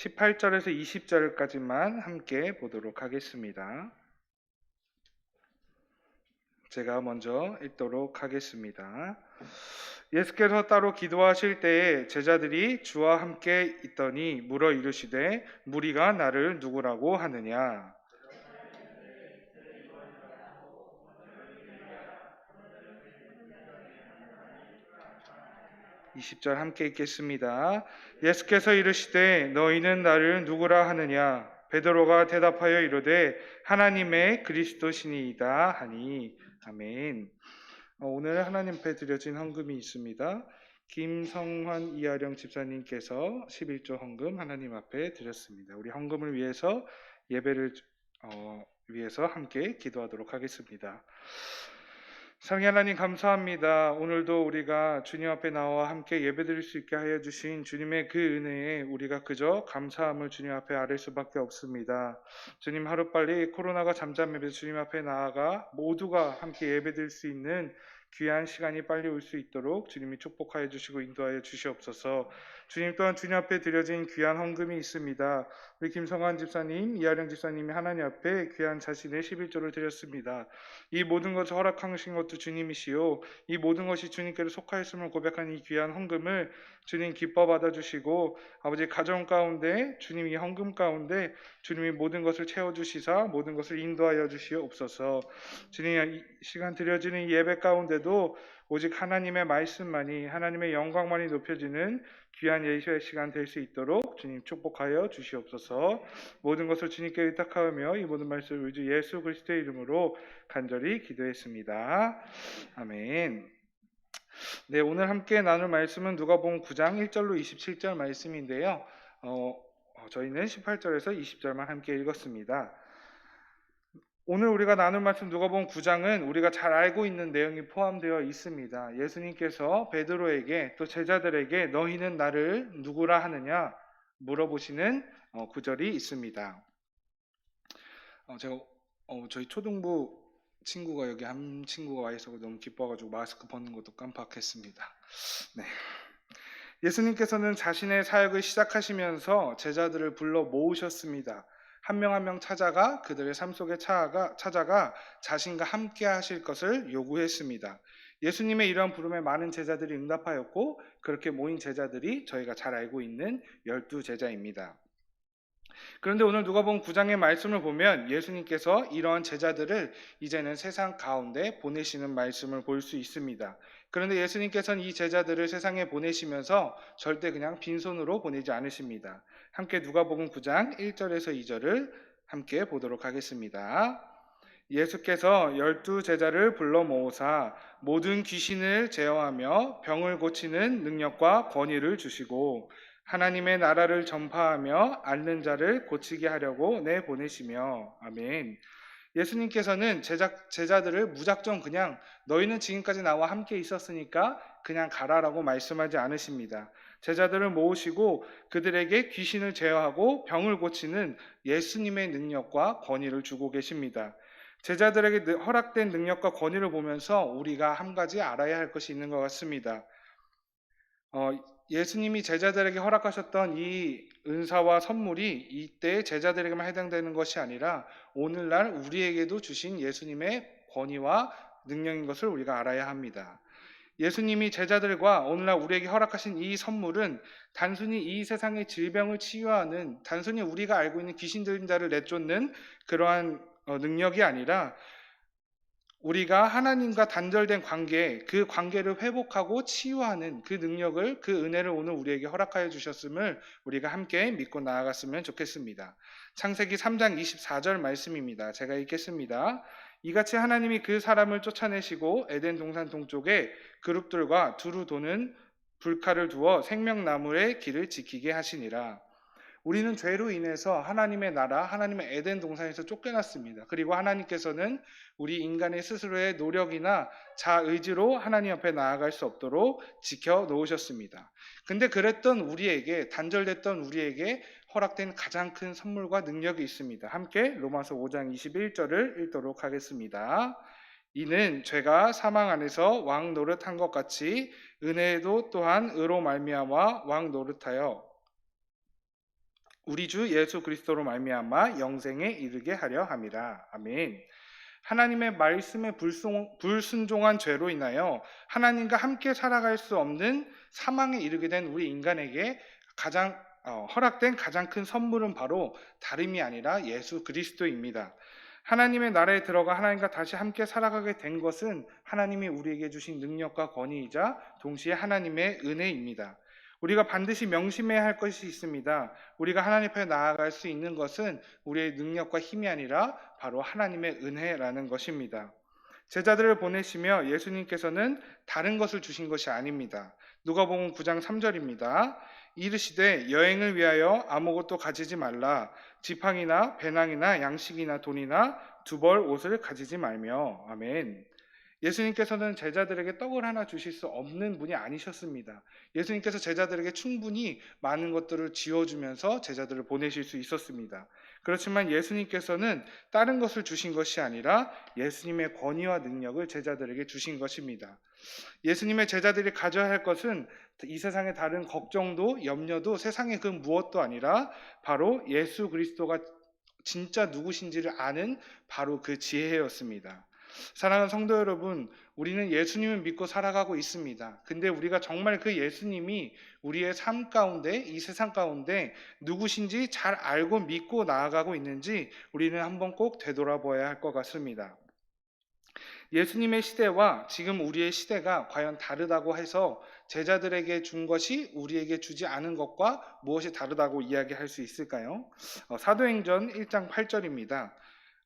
18절에서 20절까지만 함께 보도록 하겠습니다. 제가 먼저 읽도록 하겠습니다. 예수께서 따로 기도하실 때에 제자들이 주와 함께 있더니 물어 이르시되 무리가 나를 누구라고 하느냐? 20절 함께 읽겠습니다. 예수께서 이르시되 너희는 나를 누구라 하느냐? 베드로가 대답하여 이르되 하나님의 그리스도시니이다 하니. 아멘. 오늘 하나님 앞에 드려진 헌금이 있습니다. 김성환 이하령 집사님께서 11조 헌금 하나님 앞에 드렸습니다. 우리 헌금을 위해서 예배를 위해서 함께 기도하도록 하겠습니다. 사랑의 하나님 감사합니다. 오늘도 우리가 주님 앞에 나와 함께 예배드릴 수 있게 하여 주신 주님의 그 은혜에 우리가 그저 감사함을 주님 앞에 아뢰 수밖에 없습니다. 주님 하루빨리 코로나가 잠잠해서 주님 앞에 나아가 모두가 함께 예배드릴 수 있는 귀한 시간이 빨리 올 수 있도록 주님이 축복하여 주시고 인도하여 주시옵소서. 주님 또한 주님 앞에 드려진 귀한 헌금이 있습니다. 우리 김성환 집사님, 이하령 집사님이 하나님 앞에 귀한 자신의 11조를 드렸습니다. 이 모든 것을 허락하신 것도 주님이시요 이 모든 것이 주님께로 속하였음을 고백하는 이 귀한 헌금을 주님 기뻐 받아주시고 아버지 가정 가운데 주님 이 헌금 가운데 주님이 모든 것을 채워주시사 모든 것을 인도하여 주시옵소서. 주님 이 시간 드려지는 예배 가운데도 오직 하나님의 말씀만이 하나님의 영광만이 높여지는 귀한 예수의 시간 될 수 있도록 주님 축복하여 주시옵소서. 모든 것을 주님께 의탁하며 이 모든 말씀을 우리 주 예수 그리스도의 이름으로 간절히 기도했습니다. 아멘. 네, 오늘 함께 나눌 말씀은 누가복음 9장 1절로 27절 말씀인데요. 저희는 18절에서 20절만 함께 읽었습니다. 오늘 우리가 나눌 말씀 누가복음 9장은 우리가 잘 알고 있는 내용이 포함되어 있습니다. 예수님께서 베드로에게 또 제자들에게 너희는 나를 누구라 하느냐 물어보시는 구절이 있습니다. 제가 저희 초등부 친구가 여기 한 친구가 와 있어서 너무 기뻐가지고 마스크 벗는 것도 깜빡했습니다. 네. 예수님께서는 자신의 사역을 시작하시면서 제자들을 불러 모으셨습니다. 한 명 한 명 찾아가 그들의 삶 속에 찾아가 자신과 함께 하실 것을 요구했습니다. 예수님의 이러한 부름에 많은 제자들이 응답하였고 그렇게 모인 제자들이 저희가 잘 알고 있는 12제자입니다. 그런데 오늘 누가복음 9장의 말씀을 보면 예수님께서 이러한 제자들을 이제는 세상 가운데 보내시는 말씀을 볼 수 있습니다. 그런데 예수님께서는 이 제자들을 세상에 보내시면서 절대 그냥 빈손으로 보내지 않으십니다. 함께 누가복음 9장 1절에서 2절을 함께 보도록 하겠습니다. 예수께서 12제자를 불러 모으사 모든 귀신을 제어하며 병을 고치는 능력과 권위를 주시고 하나님의 나라를 전파하며 앓는 자를 고치게 하려고 내보내시며. 아멘. 예수님께서는 제자들을 무작정 그냥 너희는 지금까지 나와 함께 있었으니까 그냥 가라라고 말씀하지 않으십니다. 제자들을 모으시고 그들에게 귀신을 제어하고 병을 고치는 예수님의 능력과 권위를 주고 계십니다. 제자들에게 허락된 능력과 권위를 보면서 우리가 한 가지 알아야 할 것이 있는 것 같습니다. 예수님이 제자들에게 허락하셨던 이 은사와 선물이 이때 제자들에게만 해당되는 것이 아니라 오늘날 우리에게도 주신 예수님의 권위와 능력인 것을 우리가 알아야 합니다. 예수님이 제자들과 오늘날 우리에게 허락하신 이 선물은 단순히 이 세상의 질병을 치유하는 단순히 우리가 알고 있는 귀신 들린 자를 내쫓는 그러한 능력이 아니라 우리가 하나님과 단절된 관계, 그 관계를 회복하고 치유하는 그 능력을, 그 은혜를 오늘 우리에게 허락하여 주셨음을 우리가 함께 믿고 나아갔으면 좋겠습니다. 창세기 3장 24절 말씀입니다. 제가 읽겠습니다. 이같이 하나님이 그 사람을 쫓아내시고 에덴 동산 동쪽에 그룹들과 두루 도는 불칼을 두어 생명나무의 길을 지키게 하시니라. 우리는 죄로 인해서 하나님의 나라, 하나님의 에덴 동산에서 쫓겨났습니다. 그리고 하나님께서는 우리 인간의 스스로의 노력이나 자의지로 하나님 앞에 나아갈 수 없도록 지켜놓으셨습니다. 근데 그랬던 우리에게, 단절됐던 우리에게 허락된 가장 큰 선물과 능력이 있습니다. 함께 로마서 5장 21절을 읽도록 하겠습니다. 이는 죄가 사망 안에서 왕 노릇한 것 같이 은혜도 또한 의로 말미암아 왕 노릇하여 우리 주 예수 그리스도로 말미암아 영생에 이르게 하려 함이라. 아멘. 하나님의 말씀에 불순종한 죄로 인하여 하나님과 함께 살아갈 수 없는 사망에 이르게 된 우리 인간에게 허락된 가장 큰 선물은 바로 다름이 아니라 예수 그리스도입니다. 하나님의 나라에 들어가 하나님과 다시 함께 살아가게 된 것은 하나님이 우리에게 주신 능력과 권위이자 동시에 하나님의 은혜입니다. 우리가 반드시 명심해야 할 것이 있습니다. 우리가 하나님 앞에 나아갈 수 있는 것은 우리의 능력과 힘이 아니라 바로 하나님의 은혜라는 것입니다. 제자들을 보내시며 예수님께서는 다른 것을 주신 것이 아닙니다. 누가복음 9장 3절입니다. 이르시되 여행을 위하여 아무것도 가지지 말라. 지팡이나 배낭이나 양식이나 돈이나 두 벌 옷을 가지지 말며. 아멘. 예수님께서는 제자들에게 떡을 하나 주실 수 없는 분이 아니셨습니다. 예수님께서 제자들에게 충분히 많은 것들을 지어주면서 제자들을 보내실 수 있었습니다. 그렇지만 예수님께서는 다른 것을 주신 것이 아니라 예수님의 권위와 능력을 제자들에게 주신 것입니다. 예수님의 제자들이 가져야 할 것은 이 세상의 다른 걱정도 염려도 세상의 그 무엇도 아니라 바로 예수 그리스도가 진짜 누구신지를 아는 바로 그 지혜였습니다. 사랑하는 성도 여러분, 우리는 예수님을 믿고 살아가고 있습니다. 근데 우리가 정말 그 예수님이 우리의 삶 가운데, 이 세상 가운데 누구신지 잘 알고 믿고 나아가고 있는지 우리는 한번 꼭 되돌아봐야 할 것 같습니다. 예수님의 시대와 지금 우리의 시대가 과연 다르다고 해서 제자들에게 준 것이 우리에게 주지 않은 것과 무엇이 다르다고 이야기할 수 있을까요? 사도행전 1장 8절입니다.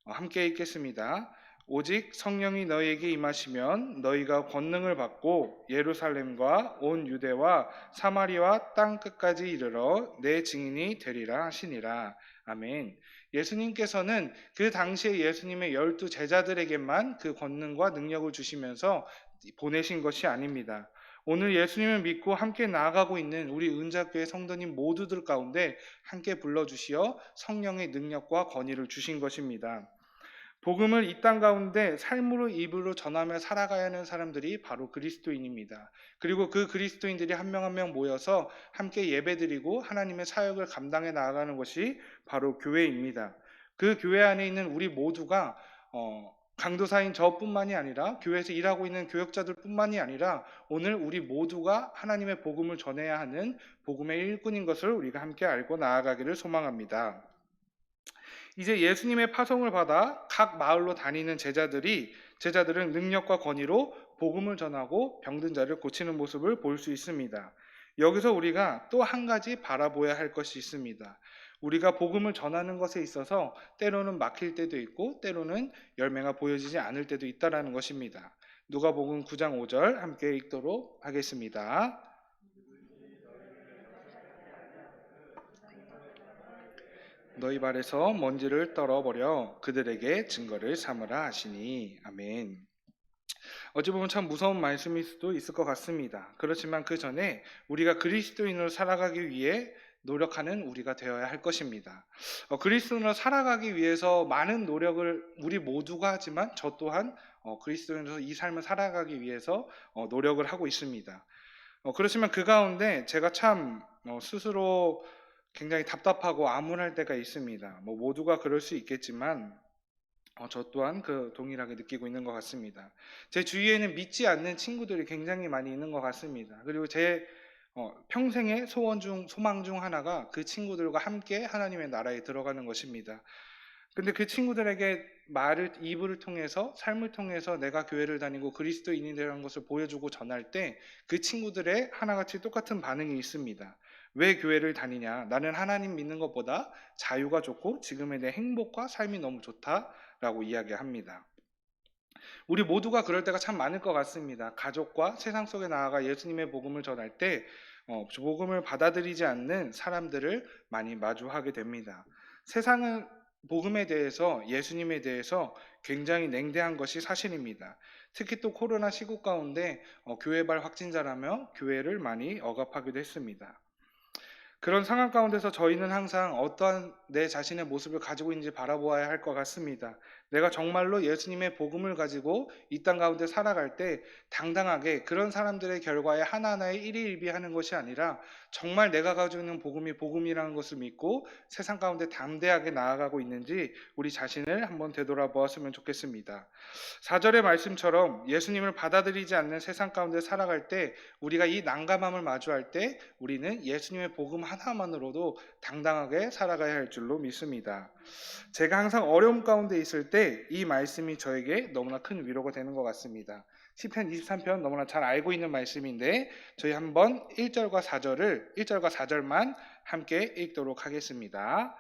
함께 읽겠습니다. 오직 성령이 너희에게 임하시면 너희가 권능을 받고 예루살렘과 온 유대와 사마리아 땅 끝까지 이르러 내 증인이 되리라 하시니라. 아멘. 예수님께서는 그 당시에 예수님의 12 제자들에게만 그 권능과 능력을 주시면서 보내신 것이 아닙니다. 오늘 예수님을 믿고 함께 나아가고 있는 우리 은자교회 성도님 모두들 가운데 함께 불러주시어 성령의 능력과 권위를 주신 것입니다. 복음을 이 땅 가운데 삶으로 입으로 전하며 살아가야 하는 사람들이 바로 그리스도인입니다. 그리고 그 그리스도인들이 한 명 한 명 모여서 함께 예배드리고 하나님의 사역을 감당해 나아가는 것이 바로 교회입니다. 그 교회 안에 있는 우리 모두가 강도사인 저뿐만이 아니라 교회에서 일하고 있는 교역자들 뿐만이 아니라 오늘 우리 모두가 하나님의 복음을 전해야 하는 복음의 일꾼인 것을 우리가 함께 알고 나아가기를 소망합니다. 이제 예수님의 파송을 받아 각 마을로 다니는 제자들은 능력과 권위로 복음을 전하고 병든 자를 고치는 모습을 볼 수 있습니다. 여기서 우리가 또 한 가지 바라보아야 할 것이 있습니다. 우리가 복음을 전하는 것에 있어서 때로는 막힐 때도 있고 때로는 열매가 보여지지 않을 때도 있다는 것입니다. 누가복음 9장 5절 함께 읽도록 하겠습니다. 너희 발에서 먼지를 떨어버려 그들에게 증거를 삼으라 하시니. 아멘. 어찌 보면 참 무서운 말씀일 수도 있을 것 같습니다. 그렇지만 그 전에 우리가 그리스도인으로 살아가기 위해 노력하는 우리가 되어야 할 것입니다. 그리스도인으로 살아가기 위해서 많은 노력을 우리 모두가 하지만 저 또한 그리스도인으로 이 삶을 살아가기 위해서 노력을 하고 있습니다. 그렇지만 그 가운데 제가 참 스스로 굉장히 답답하고 암울할 때가 있습니다. 모두가 그럴 수 있겠지만 저 또한 그 동일하게 느끼고 있는 것 같습니다. 제 주위에는 믿지 않는 친구들이 굉장히 많이 있는 것 같습니다. 그리고 제 평생의 소망 중 하나가 그 친구들과 함께 하나님의 나라에 들어가는 것입니다. 근데 그 친구들에게 입을 통해서 삶을 통해서 내가 교회를 다니고 그리스도인이라는 것을 보여주고 전할 때 그 친구들의 하나같이 똑같은 반응이 있습니다. 왜 교회를 다니냐? 나는 하나님 믿는 것보다 자유가 좋고 지금의 내 행복과 삶이 너무 좋다라고 이야기합니다. 우리 모두가 그럴 때가 참 많을 것 같습니다. 가족과 세상 속에 나아가 예수님의 복음을 전할 때 복음을 받아들이지 않는 사람들을 많이 마주하게 됩니다. 세상은 복음에 대해서 예수님에 대해서 굉장히 냉대한 것이 사실입니다. 특히 또 코로나 시국 가운데 교회발 확진자라며 교회를 많이 억압하기도 했습니다. 그런 상황 가운데서 저희는 항상 어떠한 내 자신의 모습을 가지고 있는지 바라보아야 할 것 같습니다. 내가 정말로 예수님의 복음을 가지고 이 땅 가운데 살아갈 때 당당하게 그런 사람들의 결과에 하나하나에 일희일비하는 것이 아니라 정말 내가 가지고 있는 복음이 복음이라는 것을 믿고 세상 가운데 담대하게 나아가고 있는지 우리 자신을 한번 되돌아보았으면 좋겠습니다. 4절의 말씀처럼 예수님을 받아들이지 않는 세상 가운데 살아갈 때 우리가 이 난감함을 마주할 때 우리는 예수님의 복음 하나만으로도 당당하게 살아가야 할 줄로 믿습니다. 제가 항상 어려움 가운데 있을 때 이 말씀이 저에게 너무나 큰 위로가 되는 것 같습니다. 시편 23편 너무나 잘 알고 있는 말씀인데 저희 한번 1절과 4절만 함께 읽도록 하겠습니다.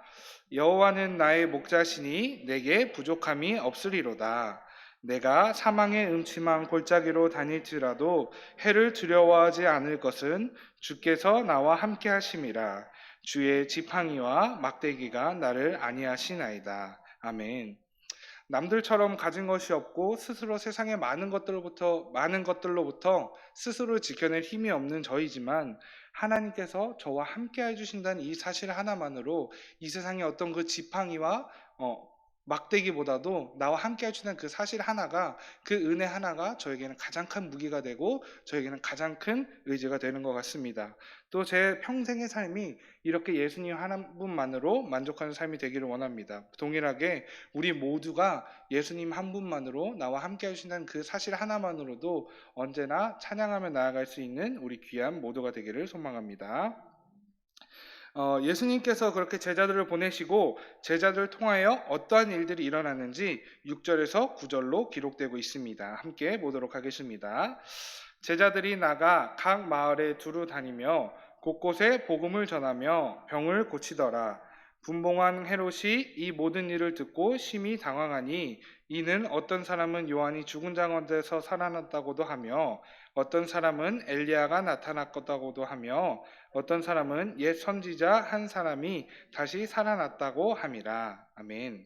여호와는 나의 목자시니 내게 부족함이 없으리로다. 내가 사망의 음침한 골짜기로 다닐지라도 해를 두려워하지 않을 것은 주께서 나와 함께 하심이라. 주의 지팡이와 막대기가 나를 안위하시나이다. 아멘. 남들처럼 가진 것이 없고 스스로 세상의 많은 것들로부터 스스로 지켜낼 힘이 없는 저이지만 하나님께서 저와 함께 해주신다는 이 사실 하나만으로 이 세상의 어떤 그 지팡이와 막대기보다도 나와 함께 해주는 그 사실 하나가, 그 은혜 하나가 저에게는 가장 큰 무기가 되고 저에게는 가장 큰 의지가 되는 것 같습니다. 또 제 평생의 삶이 이렇게 예수님 하나분만으로 만족하는 삶이 되기를 원합니다. 동일하게 우리 모두가 예수님 한 분만으로 나와 함께 해주신다는 그 사실 하나만으로도 언제나 찬양하며 나아갈 수 있는 우리 귀한 모두가 되기를 소망합니다. 예수님께서 그렇게 제자들을 보내시고 제자들을 통하여 어떠한 일들이 일어났는지 6절에서 9절로 기록되고 있습니다. 함께 보도록 하겠습니다. 제자들이 나가 각 마을에 두루 다니며 곳곳에 복음을 전하며 병을 고치더라. 분봉한 헤롯이 이 모든 일을 듣고 심히 당황하니 이는 어떤 사람은 요한이 죽은 자 가운데서 살아났다고도 하며 어떤 사람은 엘리야가 나타났다고도 하며 어떤 사람은 옛 선지자 한 사람이 다시 살아났다고 함이라. 아멘.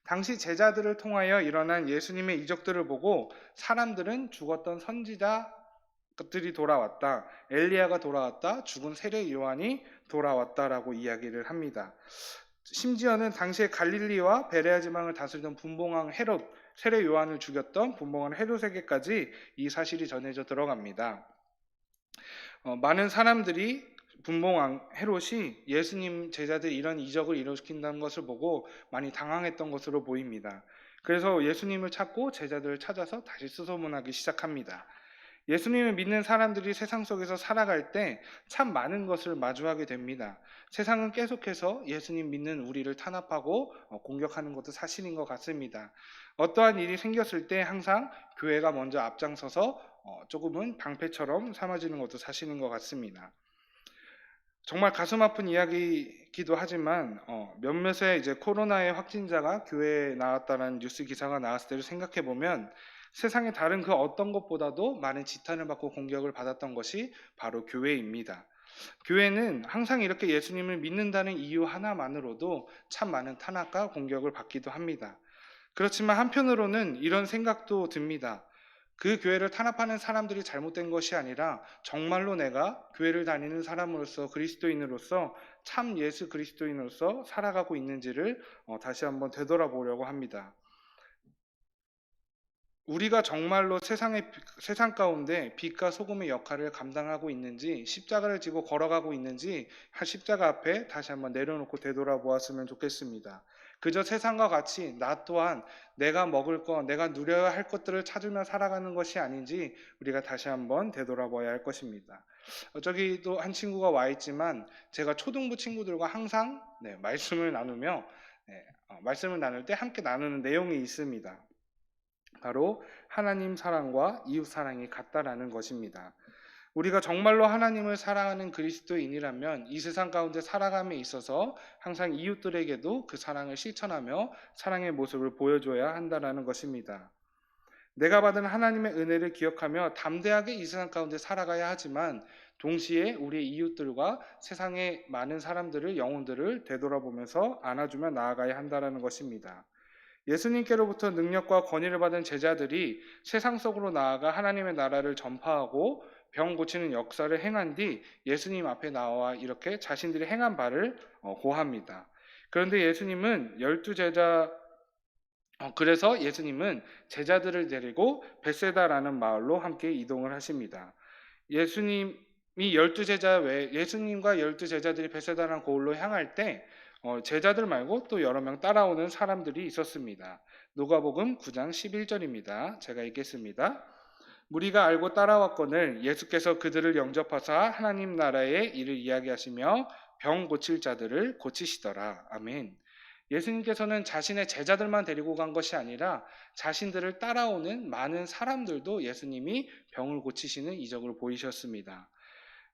당시 제자들을 통하여 일어난 예수님의 이적들을 보고 사람들은 죽었던 선지자들이 돌아왔다, 엘리야가 돌아왔다, 죽은 세례 요한이 돌아왔다라고 이야기를 합니다. 심지어는 당시에 갈릴리와 베레아 지방을 다스리던 분봉왕 헤롯, 세례 요한을 죽였던 분봉왕 헤롯에게까지 이 사실이 전해져 들어갑니다. 많은 사람들이 분봉왕 헤롯이 예수님 제자들이 이런 이적을 일으킨다는 것을 보고 많이 당황했던 것으로 보입니다. 그래서 예수님을 찾고 제자들을 찾아서 다시 수소문하기 시작합니다. 예수님을 믿는 사람들이 세상 속에서 살아갈 때 참 많은 것을 마주하게 됩니다. 세상은 계속해서 예수님 믿는 우리를 탄압하고 공격하는 것도 사실인 것 같습니다. 어떠한 일이 생겼을 때 항상 교회가 먼저 앞장서서 조금은 방패처럼 삼아지는 것도 사실인 것 같습니다. 정말 가슴 아픈 이야기이기도 하지만 몇몇의 이제 코로나의 확진자가 교회에 나왔다는 뉴스 기사가 나왔을 때를 생각해 보면 세상의 다른 그 어떤 것보다도 많은 지탄을 받고 공격을 받았던 것이 바로 교회입니다. 교회는 항상 이렇게 예수님을 믿는다는 이유 하나만으로도 참 많은 탄압과 공격을 받기도 합니다. 그렇지만 한편으로는 이런 생각도 듭니다. 그 교회를 탄압하는 사람들이 잘못된 것이 아니라 정말로 내가 교회를 다니는 사람으로서 그리스도인으로서 참 예수 그리스도인으로서 살아가고 있는지를 다시 한번 되돌아보려고 합니다. 우리가 정말로 세상 가운데 빛과 소금의 역할을 감당하고 있는지, 십자가를 지고 걸어가고 있는지 십자가 앞에 다시 한번 내려놓고 되돌아보았으면 좋겠습니다. 그저 세상과 같이 나 또한 내가 먹을 것, 내가 누려야 할 것들을 찾으며 살아가는 것이 아닌지 우리가 다시 한번 되돌아봐야 할 것입니다. 저기도 한 친구가 와 있지만 제가 초등부 친구들과 항상 말씀을 나눌 때 함께 나누는 내용이 있습니다. 바로 하나님 사랑과 이웃 사랑이 같다라는 것입니다. 우리가 정말로 하나님을 사랑하는 그리스도인이라면 이 세상 가운데 살아감에 있어서 항상 이웃들에게도 그 사랑을 실천하며 사랑의 모습을 보여줘야 한다는 것입니다. 내가 받은 하나님의 은혜를 기억하며 담대하게 이 세상 가운데 살아가야 하지만 동시에 우리의 이웃들과 세상의 많은 사람들을, 영혼들을 되돌아보면서 안아주며 나아가야 한다는 것입니다. 예수님께로부터 능력과 권위를 받은 제자들이 세상 속으로 나아가 하나님의 나라를 전파하고 병 고치는 역사를 행한 뒤 예수님 앞에 나와 이렇게 자신들이 행한 바를 고합니다. 그런데 예수님은 그래서 예수님은 제자들을 데리고 벳세다라는 마을로 함께 이동을 하십니다. 예수님과 열두 제자들이 벳세다라는 고을로 향할 때 제자들 말고 또 여러 명 따라오는 사람들이 있었습니다. 누가복음 9장 11절입니다. 제가 읽겠습니다. 무리가 알고 따라왔거늘 예수께서 그들을 영접하사 하나님 나라의 일을 이야기하시며 병 고칠 자들을 고치시더라. 아멘. 예수님께서는 자신의 제자들만 데리고 간 것이 아니라 자신들을 따라오는 많은 사람들도 예수님이 병을 고치시는 이적을 보이셨습니다.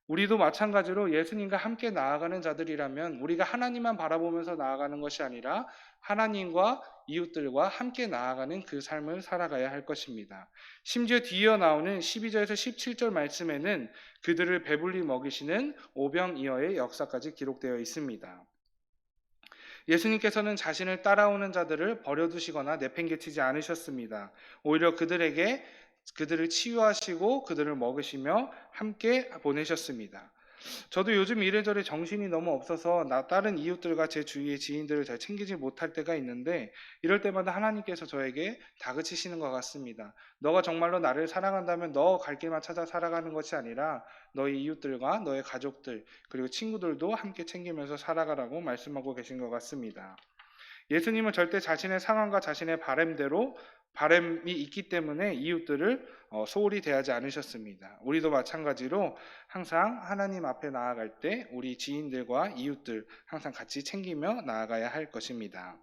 우리도 마찬가지로 예수님과 함께 나아가는 자들이라면 우리가 하나님만 바라보면서 나아가는 것이 아니라 하나님과 이웃들과 함께 나아가는 그 삶을 살아가야 할 것입니다. 심지어 뒤이어 나오는 12절에서 17절 말씀에는 그들을 배불리 먹이시는 오병이어의 역사까지 기록되어 있습니다. 예수님께서는 자신을 따라오는 자들을 버려두시거나 내팽개치지 않으셨습니다. 오히려 그들을 치유하시고 그들을 먹으시며 함께 보내셨습니다. 저도 요즘 이래저래 정신이 너무 없어서 다른 이웃들과 제 주위의 지인들을 잘 챙기지 못할 때가 있는데 이럴 때마다 하나님께서 저에게 다그치시는 것 같습니다. 너가 정말로 나를 사랑한다면 너 갈 길만 찾아 살아가는 것이 아니라 너희 이웃들과 너의 가족들 그리고 친구들도 함께 챙기면서 살아가라고 말씀하고 계신 것 같습니다. 예수님은 절대 자신의 상황과 자신의 바람이 있기 때문에 이웃들을 소홀히 대하지 않으셨습니다. 우리도 마찬가지로 항상 하나님 앞에 나아갈 때 우리 지인들과 이웃들 항상 같이 챙기며 나아가야 할 것입니다.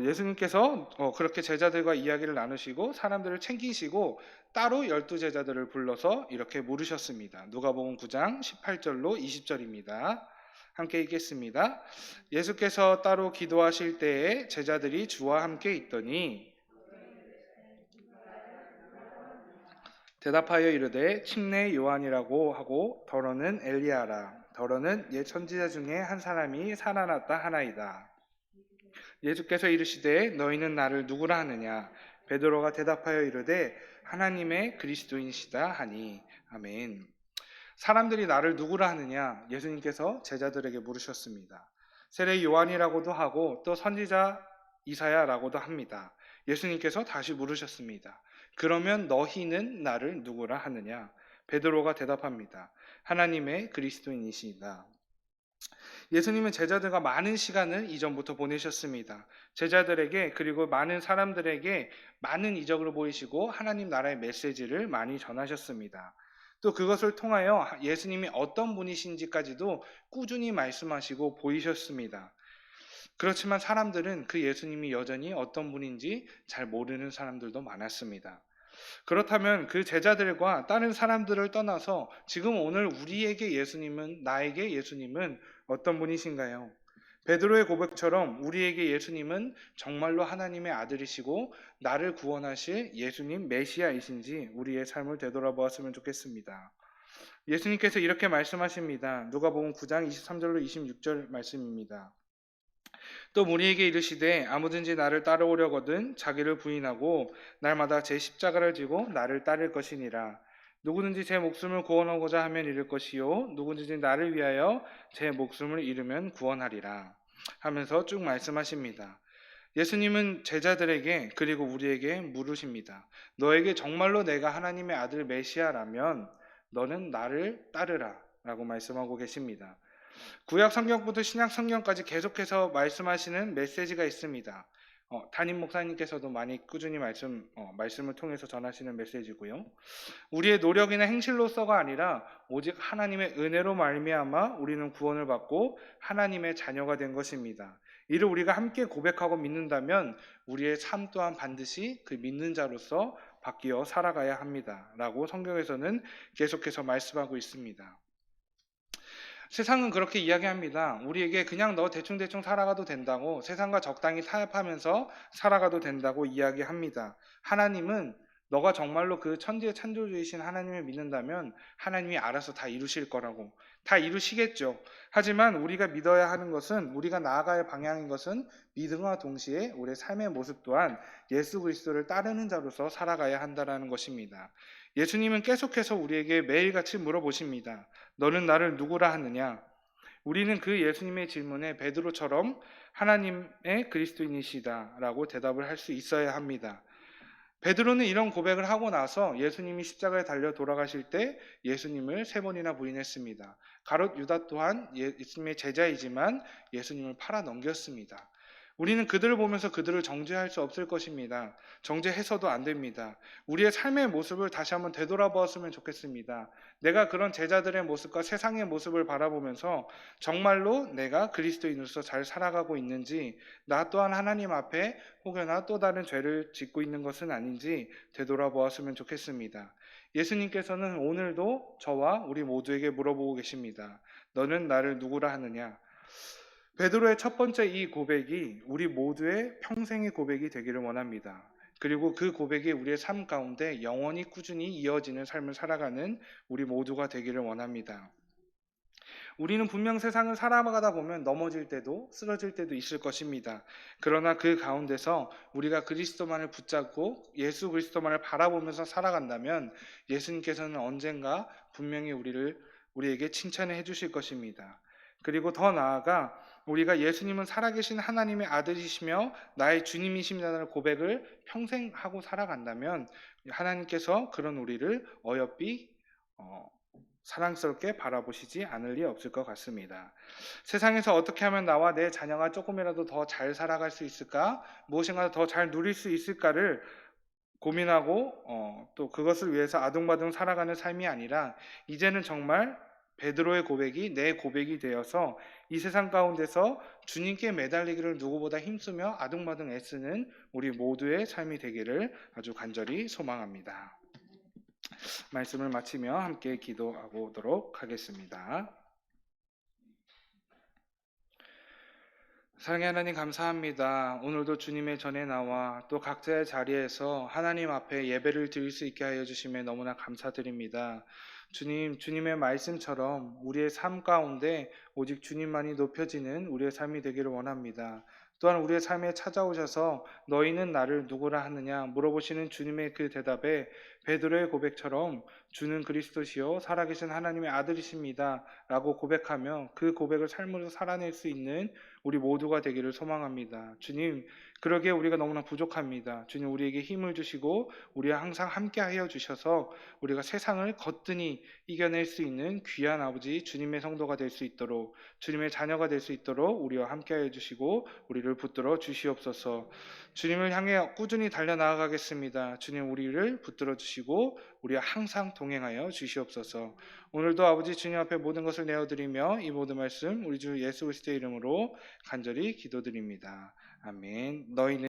예수님께서 그렇게 제자들과 이야기를 나누시고 사람들을 챙기시고 따로 12제자들을 불러서 이렇게 물으셨습니다. 누가복음 9장 18절로 20절입니다. 함께 읽겠습니다. 예수께서 따로 기도하실 때에 제자들이 주와 함께 있더니 대답하여 이르되 침례 요한이라고 하고 더러는 엘리야라 더러는 옛 선지자 중에 한 사람이 살아났다 하나이다. 예수께서 이르시되 너희는 나를 누구라 하느냐? 베드로가 대답하여 이르되 하나님의 그리스도이시다 하니. 아멘. 사람들이 나를 누구라 하느냐? 예수님께서 제자들에게 물으셨습니다. 세례 요한이라고도 하고 또 선지자 이사야라고도 합니다. 예수님께서 다시 물으셨습니다. 그러면 너희는 나를 누구라 하느냐? 베드로가 대답합니다. 하나님의 그리스도인이시다. 예수님은 제자들과 많은 시간을 이전부터 보내셨습니다. 제자들에게 그리고 많은 사람들에게 많은 이적을 보이시고 하나님 나라의 메시지를 많이 전하셨습니다. 또 그것을 통하여 예수님이 어떤 분이신지까지도 꾸준히 말씀하시고 보이셨습니다. 그렇지만 사람들은 그 예수님이 여전히 어떤 분인지 잘 모르는 사람들도 많았습니다. 그렇다면 그 제자들과 다른 사람들을 떠나서 지금 오늘 나에게 예수님은 어떤 분이신가요? 베드로의 고백처럼 우리에게 예수님은 정말로 하나님의 아들이시고 나를 구원하실 예수님 메시아이신지 우리의 삶을 되돌아보았으면 좋겠습니다. 예수님께서 이렇게 말씀하십니다. 누가복음 9장 23절로 26절 말씀입니다. 또 무리에게 이르시되 아무든지 나를 따라오려거든 자기를 부인하고 날마다 제 십자가를 지고 나를 따를 것이니라. 누구든지 제 목숨을 구원하고자 하면 잃을 것이요 누구든지 나를 위하여 제 목숨을 잃으면 구원하리라 하면서 쭉 말씀하십니다. 예수님은 제자들에게 그리고 우리에게 물으십니다. 너에게 정말로 내가 하나님의 아들 메시아라면 너는 나를 따르라 라고 말씀하고 계십니다. 구약 성경부터 신약 성경까지 계속해서 말씀하시는 메시지가 있습니다. 담임 목사님께서도 많이 꾸준히 말씀을 통해서 전하시는 메시지고요. 우리의 노력이나 행실로서가 아니라 오직 하나님의 은혜로 말미암아 우리는 구원을 받고 하나님의 자녀가 된 것입니다. 이를 우리가 함께 고백하고 믿는다면 우리의 삶 또한 반드시 그 믿는 자로서 바뀌어 살아가야 합니다. 라고 성경에서는 계속해서 말씀하고 있습니다. 세상은 그렇게 이야기합니다. 우리에게 그냥 너 대충 살아가도 된다고 세상과 적당히 타협하면서 살아가도 된다고 이야기합니다. 하나님은 너가 정말로 그 천지의 창조주이신 하나님을 믿는다면 하나님이 알아서 다 이루실 거라고. 다 이루시겠죠. 하지만 우리가 믿어야 하는 것은, 우리가 나아갈 방향인 것은 믿음과 동시에 우리의 삶의 모습 또한 예수 그리스도를 따르는 자로서 살아가야 한다는 것입니다. 예수님은 계속해서 우리에게 매일같이 물어보십니다. 너는 나를 누구라 하느냐? 우리는 그 예수님의 질문에 베드로처럼 하나님의 그리스도인이시다라고 대답을 할 수 있어야 합니다. 베드로는 이런 고백을 하고 나서 예수님이 십자가에 달려 돌아가실 때 예수님을 3번이나 부인했습니다. 가롯 유다 또한 예수님의 제자이지만 예수님을 팔아 넘겼습니다. 우리는 그들을 보면서 그들을 정죄할 수 없을 것입니다. 정죄해서도 안 됩니다. 우리의 삶의 모습을 다시 한번 되돌아보았으면 좋겠습니다. 내가 그런 제자들의 모습과 세상의 모습을 바라보면서 정말로 내가 그리스도인으로서 잘 살아가고 있는지, 나 또한 하나님 앞에 혹여나 또 다른 죄를 짓고 있는 것은 아닌지 되돌아보았으면 좋겠습니다. 예수님께서는 오늘도 저와 우리 모두에게 물어보고 계십니다. 너는 나를 누구라 하느냐? 베드로의 첫 번째 이 고백이 우리 모두의 평생의 고백이 되기를 원합니다. 그리고 그 고백이 우리의 삶 가운데 영원히 꾸준히 이어지는 삶을 살아가는 우리 모두가 되기를 원합니다. 우리는 분명 세상을 살아가다 보면 넘어질 때도 쓰러질 때도 있을 것입니다. 그러나 그 가운데서 우리가 그리스도만을 붙잡고 예수 그리스도만을 바라보면서 살아간다면 예수님께서는 언젠가 분명히 우리에게 칭찬을 해주실 것입니다. 그리고 더 나아가 우리가 예수님은 살아계신 하나님의 아들이시며 나의 주님이십니다라는 고백을 평생 하고 살아간다면 하나님께서 그런 우리를 어여삐 사랑스럽게 바라보시지 않을 리 없을 것 같습니다. 세상에서 어떻게 하면 나와 내 자녀가 조금이라도 더 잘 살아갈 수 있을까? 무엇인가 더 잘 누릴 수 있을까를 고민하고 또 그것을 위해서 아둥바둥 살아가는 삶이 아니라 이제는 정말 베드로의 고백이 내 고백이 되어서 이 세상 가운데서 주님께 매달리기를 누구보다 힘쓰며 아둥바둥 애쓰는 우리 모두의 삶이 되기를 아주 간절히 소망합니다. 말씀을 마치며 함께 기도하도록 하겠습니다. 사랑의 하나님 감사합니다. 오늘도 주님의 전에 나와 또 각자의 자리에서 하나님 앞에 예배를 드릴 수 있게 하여 주심에 너무나 감사드립니다. 주님, 주님의 말씀처럼 우리의 삶 가운데 오직 주님만이 높여지는 우리의 삶이 되기를 원합니다. 또한 우리의 삶에 찾아오셔서 너희는 나를 누구라 하느냐 물어보시는 주님의 그 대답에 베드로의 고백처럼 주는 그리스도시요 살아계신 하나님의 아들이십니다 라고 고백하며 그 고백을 삶으로 살아낼 수 있는 우리 모두가 되기를 소망합니다. 주님, 그러기에 우리가 너무나 부족합니다. 주님, 우리에게 힘을 주시고 우리와 항상 함께 하여 주셔서 우리가 세상을 거뜬히 이겨낼 수 있는 귀한 아버지 주님의 성도가 될 수 있도록, 주님의 자녀가 될 수 있도록 우리와 함께 하여 주시고 우리를 붙들어 주시옵소서. 주님을 향해 꾸준히 달려나가겠습니다. 주님, 우리를 붙들어 주시고 우리와 항상 동행하여 주시옵소서. 오늘도 아버지 주님 앞에 모든 것을 내어드리며 이 모든 말씀 우리 주 예수 그리스도의 이름으로 간절히 기도드립니다. 아멘. 너희는